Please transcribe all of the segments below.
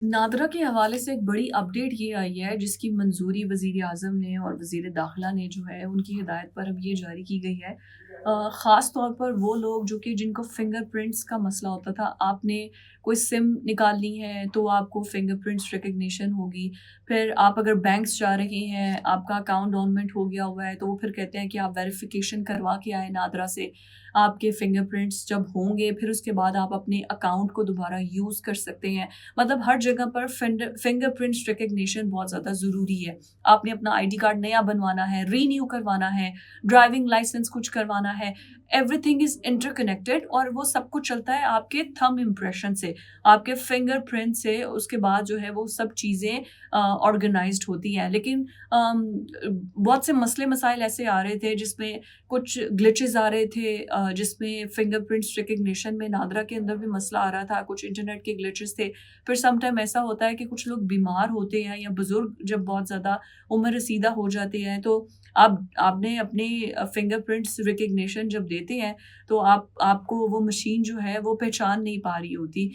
नादरा के हवाले से एक बड़ी अपडेट ये आई है जिसकी मंजूरी वज़ीर आज़म ने और वज़ीर दाखिला ने जो है उनकी हिदायत पर अब ये जारी की गई है। ख़ास तौर पर वो लोग जो कि जिनको फिंगरप्रिंट्स का मसला होता था, आपने कोई सिम निकालनी है तो आपको फिंगरप्रिंट्स रिकग्निशन होगी। फिर आप अगर बैंक्स जा रहे हैं, आपका अकाउंट डोरमेंट हो गया हुआ है तो वो फिर कहते हैं कि आप वेरिफ़िकेशन करवा के आएँ नादरा से। आपके फिंगरप्रिंट्स जब होंगे फिर उसके बाद आप अपने अकाउंट को दोबारा यूज़ कर सकते हैं। मतलब हर जगह पर फिंगरप्रिंट्स रिकग्निशन बहुत ज़्यादा ज़रूरी है। आपने अपना आईडी कार्ड नया बनवाना है, रीन्यू करवाना है, ड्राइविंग लाइसेंस कुछ करवाना है, एवरीथिंग इज़ इंटरकनेक्टेड और वो सब कुछ चलता है आपके थंब इम्प्रेशन से, आपके फिंगरप्रिंट से। उसके बाद जो है वो सब चीज़ें ऑर्गेनाइज़्ड होती हैं। लेकिन बहुत से मसले मसाइल ऐसे आ रहे थे जिसमें कुछ ग्लिचेस आ रहे थे, जिसमें फिंगरप्रिंट्स रिकग्निशन में नादरा के अंदर भी मसला आ रहा था, कुछ इंटरनेट के ग्लिचेस थे। फिर सम टाइम ऐसा होता है कि कुछ लोग बीमार होते हैं या बुज़ुर्ग जब बहुत ज़्यादा उम्र रसीदा हो जाते हैं तो आपने अपने फिंगरप्रिंट्स रिकग्निशन जब देते हैं तो आपको वो मशीन जो है वो पहचान नहीं पा रही होती।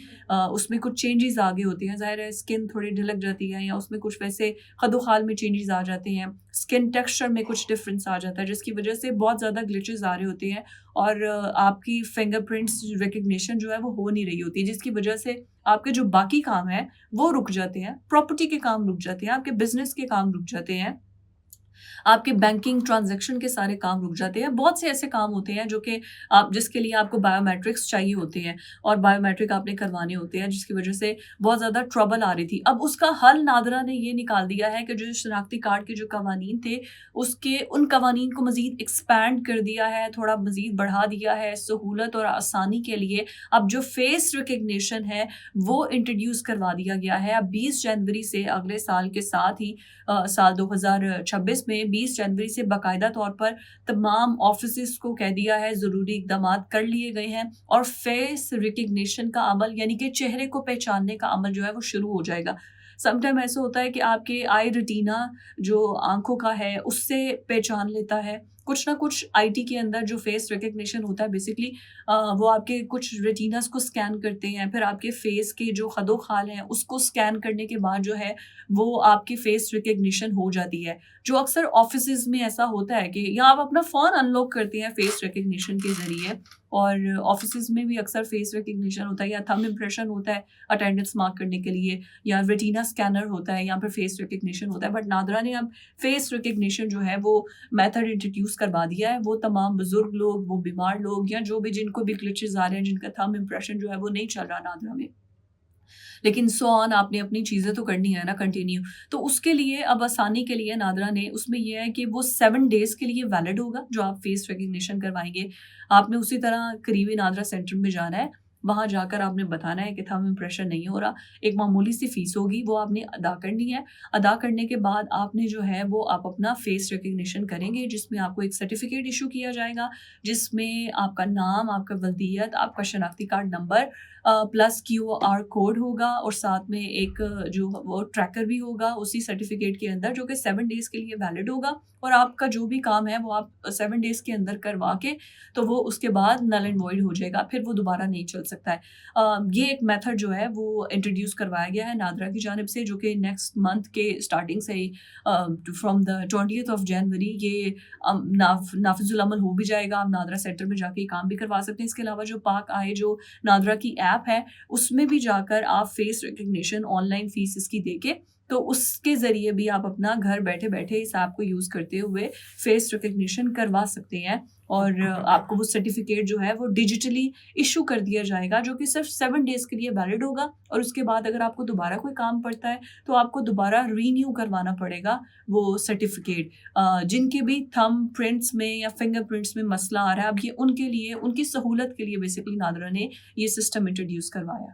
उसमें कुछ चेंजेस आ गए होते हैं, ज़ाहिर है स्किन थोड़ी ढिलक जाती है या उसमें कुछ वैसे खदोखाल में चेंजेस आ जाते हैं, स्किन टेक्सचर में कुछ डिफरेंस आ जाता है जिसकी वजह से बहुत ज़्यादा ग्लिचेस आ रहे होते हैं और आपकी फिंगरप्रिंट्स रिकग्निशन जो है वो हो नहीं रही होती, जिसकी वजह से आपके जो बाकी काम हैं वो रुक जाते हैं, प्रॉपर्टी के काम रुक जाते हैं, आपके बिज़नेस के काम रुक जाते हैं, आपके बैंकिंग ट्रांज़ैक्शन के सारे काम रुक जाते हैं। बहुत से ऐसे काम होते हैं जो कि आप जिसके लिए आपको बायोमेट्रिक्स चाहिए होते हैं और बायोमेट्रिक आपने करवाने होते हैं जिसकी वज़ह से बहुत ज़्यादा ट्रबल आ रही थी। अब उसका हल नादरा ने ये निकाल दिया है कि जो शनाख्ती कार्ड के जो कवानीन थे, उसके उन कवानीन को मज़ीद एक्सपैंड कर दिया है, थोड़ा मज़ीद बढ़ा दिया है सहूलत और आसानी के लिए। अब जो फेस रिकग्निशन है, वो इंट्रोड्यूस करवा दिया गया है। अब 20 जनवरी से अगले साल के साथ ही साल 2026 में 20 जनवरी से बाकायदा तौर पर तमाम ऑफिसेज़ को कह दिया है, ज़रूरी इक़दामात कर लिए गए हैं और फेस रिकग्निशन का अमल यानी कि चेहरे को पहचानने का अमल जो है वो शुरू हो जाएगा। सम टाइम ऐसा होता है कि आपके आई रेटिना जो आँखों का है, उससे पहचान लेता है। कुछ ना कुछ आईटी के अंदर जो फेस रिकग्निशन होता है बेसिकली वो आपके कुछ रेटिनास को स्कैन करते हैं, फिर आपके फेस के जो खदो-खाल हैं, उसको स्कैन करने के बाद जो है वो आपकी फेस रिकग्निशन हो जाती है। जो अक्सर ऑफ़िसेज़ में ऐसा होता है कि या आप अपना फ़ोन अनलॉक करते हैं फेस रिकग्निशन के ज़रिए और ऑफ़िसेज़ में भी अक्सर फेस रिकग्निशन होता है या थंब इम्प्रेशन होता है अटेंडेंस मार्क करने के लिए या रेटिना स्कैनर होता है या फिर फेस रिकग्निशन होता है। बट नादरा ने अब फेस रिकग्निशन जो है वो मेथड इंट्रोड्यूस करवा दिया है। वो तमाम बुज़ुर्ग लोग, वो बीमार लोग या जो भी जिनको भी ग्लिचेज़ आ रहे हैं, जिनका थंब इम्प्रेशन जो है वो नहीं चल रहा नादरा में। लेकिन सो ऑन आपने अपनी चीज़ें तो करनी है ना कंटिन्यू। तो उसके लिए अब आसानी के लिए नादरा ने उसमें ये है कि वो 7 डेज़ के लिए वैलिड होगा जो आप फेस रिकग्निशन करवाएँगे। आपने उसी तरह करीबी नादरा सेंटर में जाना है, वहाँ जाकर आपने बताना है कि थंब इम्प्रेशन नहीं हो रहा। एक मामूली सी फ़ीस होगी वो आपने अदा करनी है। अदा करने के बाद आपने जो है वो आप अपना फेस रिकग्निशन करेंगे जिसमें आपको एक सर्टिफ़िकेट इश्यू किया जाएगा, जिसमें आपका नाम, आपका वल्दियत, आपका शनाख्ती card number plus QR code होगा और साथ में एक जो वो ट्रैकर भी होगा उसी सर्टिफिकेट के अंदर जो कि 7 डेज़ के लिए वैलिड होगा और आपका जो भी काम है वो आप 7 डेज़ के अंदर करवा के तो वो उसके बाद नल एंड वॉइड हो जाएगा, फिर वो दोबारा नहीं चल सकता है। ये एक मेथड जो है वो इंट्रोड्यूस करवाया गया है नादरा की जानिब से जो कि नेक्स्ट मंथ के स्टार्टिंग से ही from the 20th of January ये नाफिजुल अमल हो भी जाएगा। आप नादरा सेंटर में जाके ये काम भी करवा सकते हैं। इसके अलावा जो पाक आए जो नादरा की ऐप है, उसमें भी जाकर आप फेस रिकग्निशन ऑनलाइन फ़ीस इसकी देके, तो उसके ज़रिए भी आप अपना घर बैठे-बैठे इस ऐप को यूज़ करते हुए फेस रिकग्निशन करवा सकते हैं और आपको वो सर्टिफ़िकेट जो है वो डिजिटली इश्यू कर दिया जाएगा जो कि सिर्फ़ 7 डेज़ के लिए वैलिड होगा और उसके बाद अगर आपको दोबारा कोई काम पड़ता है, तो आपको दोबारा रीन्यू करवाना पड़ेगा वो सर्टिफ़िकेट। जिनके भी थंब प्रिंट्स में या फिंगर प्रिंट्स में मसला आ रहा है, अब ये उनके लिए, उनकी सहूलत के लिए बेसिकली नादरा ने ये सिस्टम इंट्रोड्यूस करवाया।